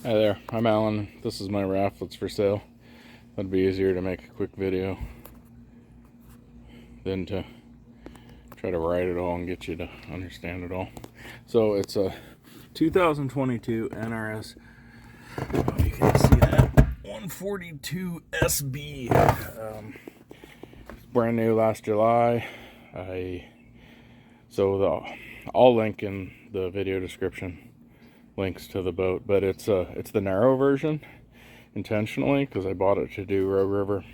Hi there, I'm Alan. This is my raft that's for sale. It'd be easier to make a quick video than to try to write it all and get you to understand it all. So it's a 2022 NRS, you can see that, 142 SB. It's brand new last July. I'll link in the video description links to the boat, but it's the narrow version intentionally because I bought it to do Rogue River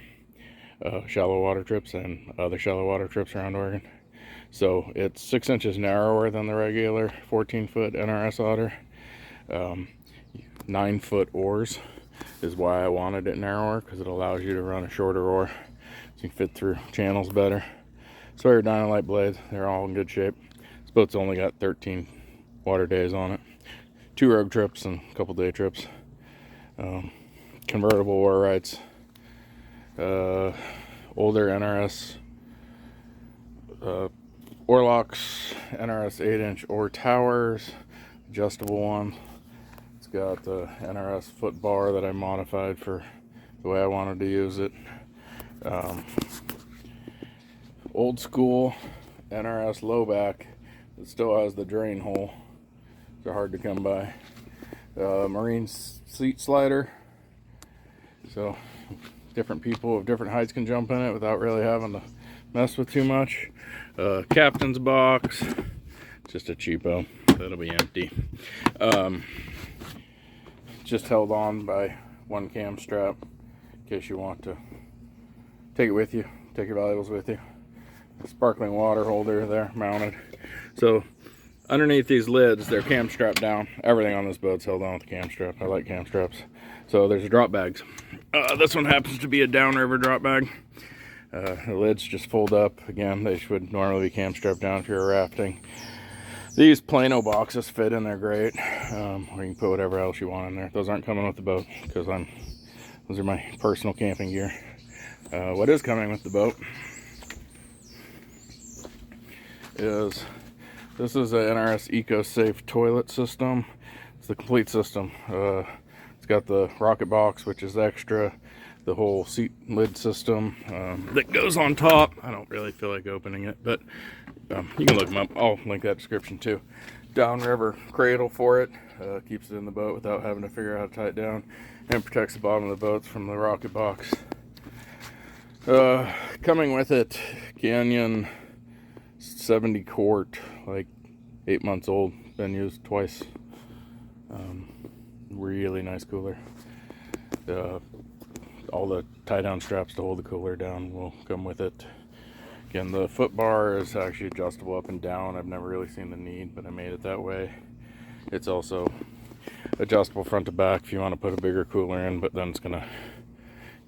shallow water trips and other shallow water trips around Oregon. So it's 6 inches narrower than the regular 14-foot NRS Otter. 9-foot oars is why I wanted it narrower, because it allows you to run a shorter oar so you can fit through channels better. Sawyer Dynamite blades, they're all in good shape. This boat's only got 13 water days on it. 2 rogue trips and a couple day trips. Convertible oar rights. Older NRS oar locks. NRS 8-inch oar towers. Adjustable one. It's got the NRS foot bar that I modified for the way I wanted to use it. Old school NRS low back. It still has the drain hole. They're hard to come by. Marine seat slider, so different people of different heights can jump in it without really having to mess with too much. Captain's box, just a cheapo, that'll be empty. Just held on by one cam strap in case you want to take it with you, take your valuables with you. A sparkling water holder there mounted. So underneath these lids, they're cam strapped down. Everything on this boat's held on with the cam strap. I like cam straps. So there's drop bags. This one happens to be a downriver drop bag. The lids just fold up. Again, they should normally be cam strapped down if you're rafting. These Plano boxes fit in there great. Or you can put whatever else you want in there. Those aren't coming with the boat because those are my personal camping gear. What is coming with the boat is this is a NRS EcoSafe toilet system. It's the complete system. It's got the rocket box, which is extra, the whole seat lid system that goes on top. I don't really feel like opening it, but you can look them up. I'll link that description too. Downriver cradle for it. Keeps it in the boat without having to figure out how to tie it down, and protects the bottom of the boats from the rocket box. Coming with it, Canyon 70 quart, like 8 months old, been used twice. Really nice cooler. All the tie down straps to hold the cooler down will come with it. Again, the foot bar is actually adjustable up and down. I've never really seen the need, but I made it that way. It's also adjustable front to back if you want to put a bigger cooler in, but then it's gonna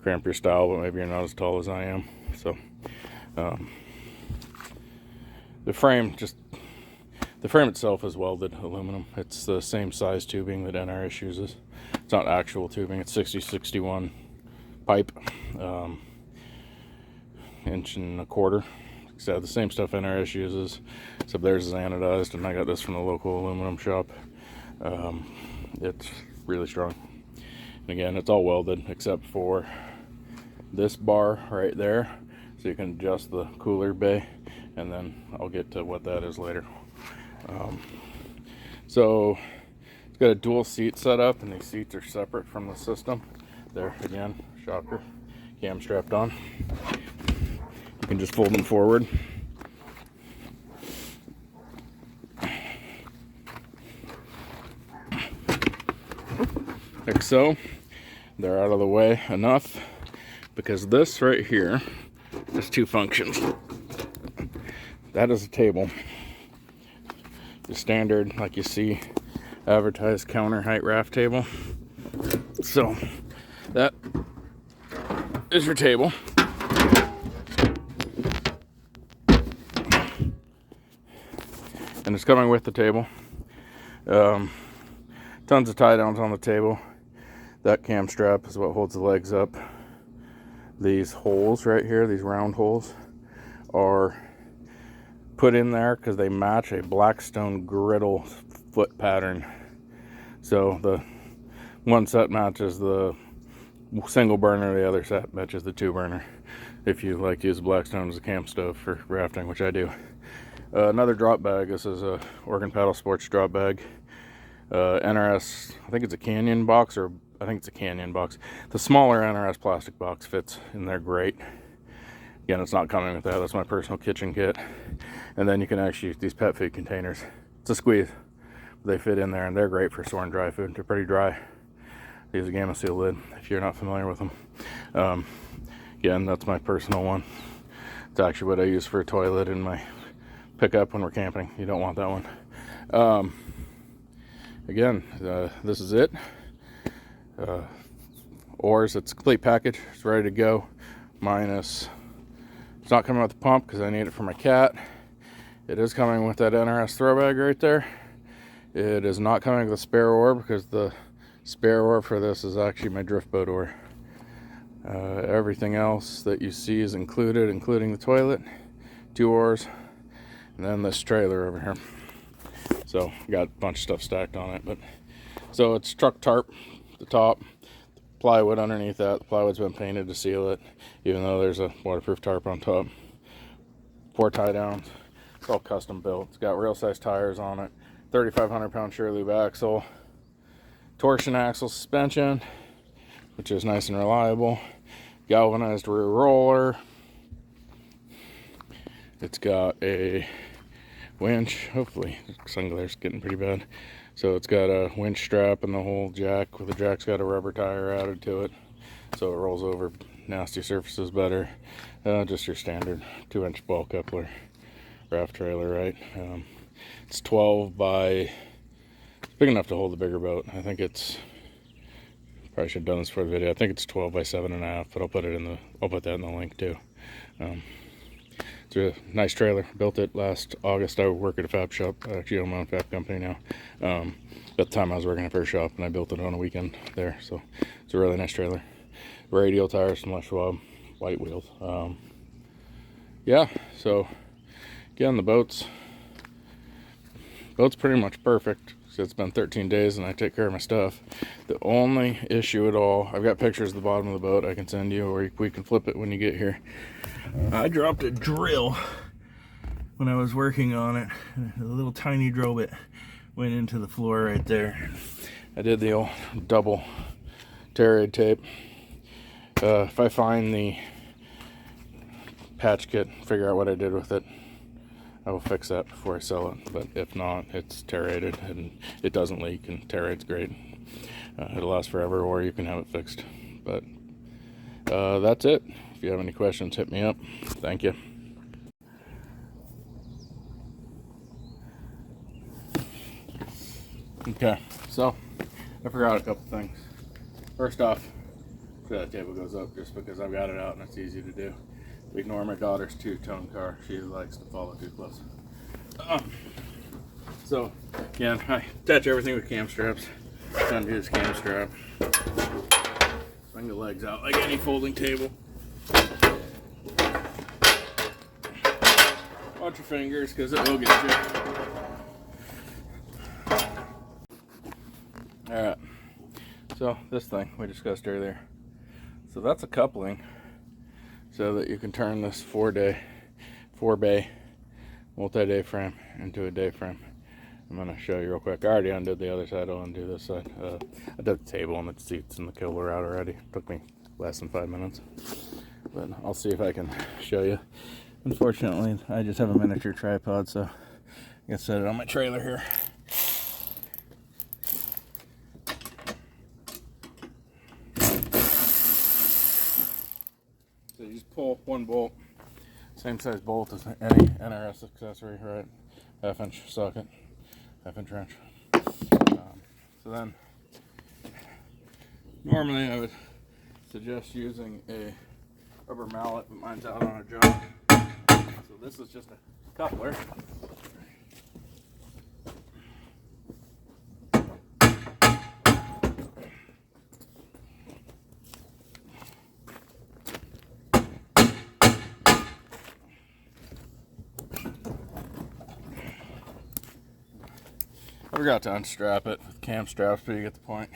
cramp your style, but maybe you're not as tall as I am. So the frame itself is welded aluminum. It's the same size tubing that NRS uses. It's not actual tubing, it's 60-61 pipe, 1.25 inches. So the same stuff NRS uses, except theirs is anodized, and I got this from the local aluminum shop. It's really strong. And again, it's all welded except for this bar right there, so you can adjust the cooler bay, and then I'll get to what that is later. So it's got a dual seat setup, and these seats are separate from the system. There again, shocker, cam strapped on. You can just fold them forward. Like so. They're out of the way enough because this right here has 2 functions. That is a table. The standard, like you see, advertised counter height raft table. So that is your table. And it's coming with the table. Tons of tie downs on the table. That cam strap is what holds the legs up. These holes right here, these round holes, are put in there because they match a Blackstone griddle foot pattern. So the one set matches the single burner, the other set matches the 2-burner. If you like to use Blackstone as a camp stove for rafting, which I do. Another drop bag. This is a Oregon Paddle Sports drop bag. NRS, I think it's a Canyon box, or I think it's a Canyon box. The smaller NRS plastic box fits in there great. Again, it's not coming with that. That's my personal kitchen kit. And then you can actually use these pet food containers. It's a squeeze. They fit in there, and they're great for storing dry food. They're pretty dry. They use a Gamma Seal lid if you're not familiar with them. Again, that's my personal one. It's actually what I use for a toilet in my pickup when we're camping. You don't want that one. Again, this is it. Oars, it's a complete package. It's ready to go. Minus, it's not coming with the pump because I need it for my cat. It is coming with that NRS throw bag right there. It is not coming with a spare oar because the spare oar for this is actually my drift boat oar. Everything else that you see is included, including the toilet, 2 oars, and then this trailer over here. So got a bunch of stuff stacked on it. But so it's truck tarp, the top, plywood underneath that. The plywood's been painted to seal it, even though there's a waterproof tarp on top. 4 tie downs. It's all custom built. It's got real size tires on it. 3,500 pound shear lube axle, torsion axle suspension, which is nice and reliable. Galvanized rear roller. It's got a winch. Hopefully, the sun glare's getting pretty bad. So it's got a winch strap and the whole jack. The jack's got a rubber tire added to it, so it rolls over nasty surfaces better. Just your standard 2-inch ball coupler raft trailer, right? It's 12 by. It's big enough to hold the bigger boat. I think it's. Probably should have done this for the video. I think it's 12 by 7.5, but I'll put that in the link too. It's a nice trailer. Built it last August. I work at a fab shop. I actually own my own fab company now. At the time I was working at a shop, and I built it on a weekend there. So it's a really nice trailer. Radial tires from Schwab, white wheels. Yeah. So again, the boat's pretty much perfect. It's been 13 days and I take care of my stuff. The only issue at all, I've got pictures of the bottom of the boat I can send you, or we can flip it when you get here. I dropped a drill when I was working on it. A little tiny drill bit went into the floor right there. I did the old double tear tape. If I find the patch kit, figure out what I did with it, I will fix that before I sell it. But if not, it's terrated and it doesn't leak, and terrate's great. It'll last forever, or you can have it fixed. But that's it. If you have any questions, hit me up. Thank you. Okay, so I forgot a couple things. First off, that table goes up just because I've got it out and it's easy to do. Ignore my daughter's 2-tone car. She likes to follow too close. So, again, I attach everything with cam straps. Undo this cam strap. Swing the legs out like any folding table. Watch your fingers because it will get you. Alright, so this thing we discussed earlier. So that's a coupling so that you can turn this 4-bay multi-day frame into a day frame. I'm going to show you real quick. I already undid the other side. I'll undo this side. I did the table and the seats and the killer out already. It took me less than 5 minutes. But I'll see if I can show you. Unfortunately, I just have a miniature tripod, so I can set it on my trailer here. So you just pull one bolt, same size bolt as any NRS accessory, right? 1/2-inch socket, 1/2-inch wrench. So then, normally I would suggest using a rubber mallet, but mine's out on a job. So this is just a coupler. I forgot to unstrap it with cam straps, but you get the point.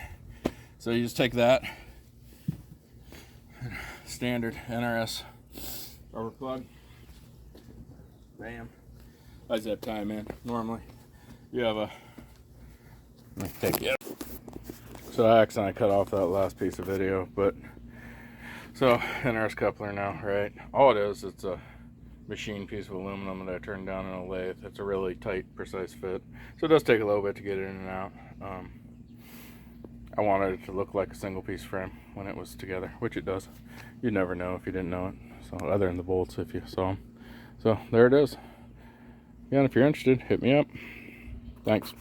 So you just take that standard NRS rubber plug, bam, I zip tie them in. Normally you have a, let me take it. So I accidentally cut off that last piece of video, but so NRS coupler now, right? All it is, it's a machine piece of aluminum that I turned down in a lathe. It's a really tight, precise fit. So it does take a little bit to get it in and out. I wanted it to look like a single piece frame when it was together, which it does. You'd never know if you didn't know it. So other than the bolts, if you saw them. So there it is. Yeah, and if you're interested, hit me up. Thanks.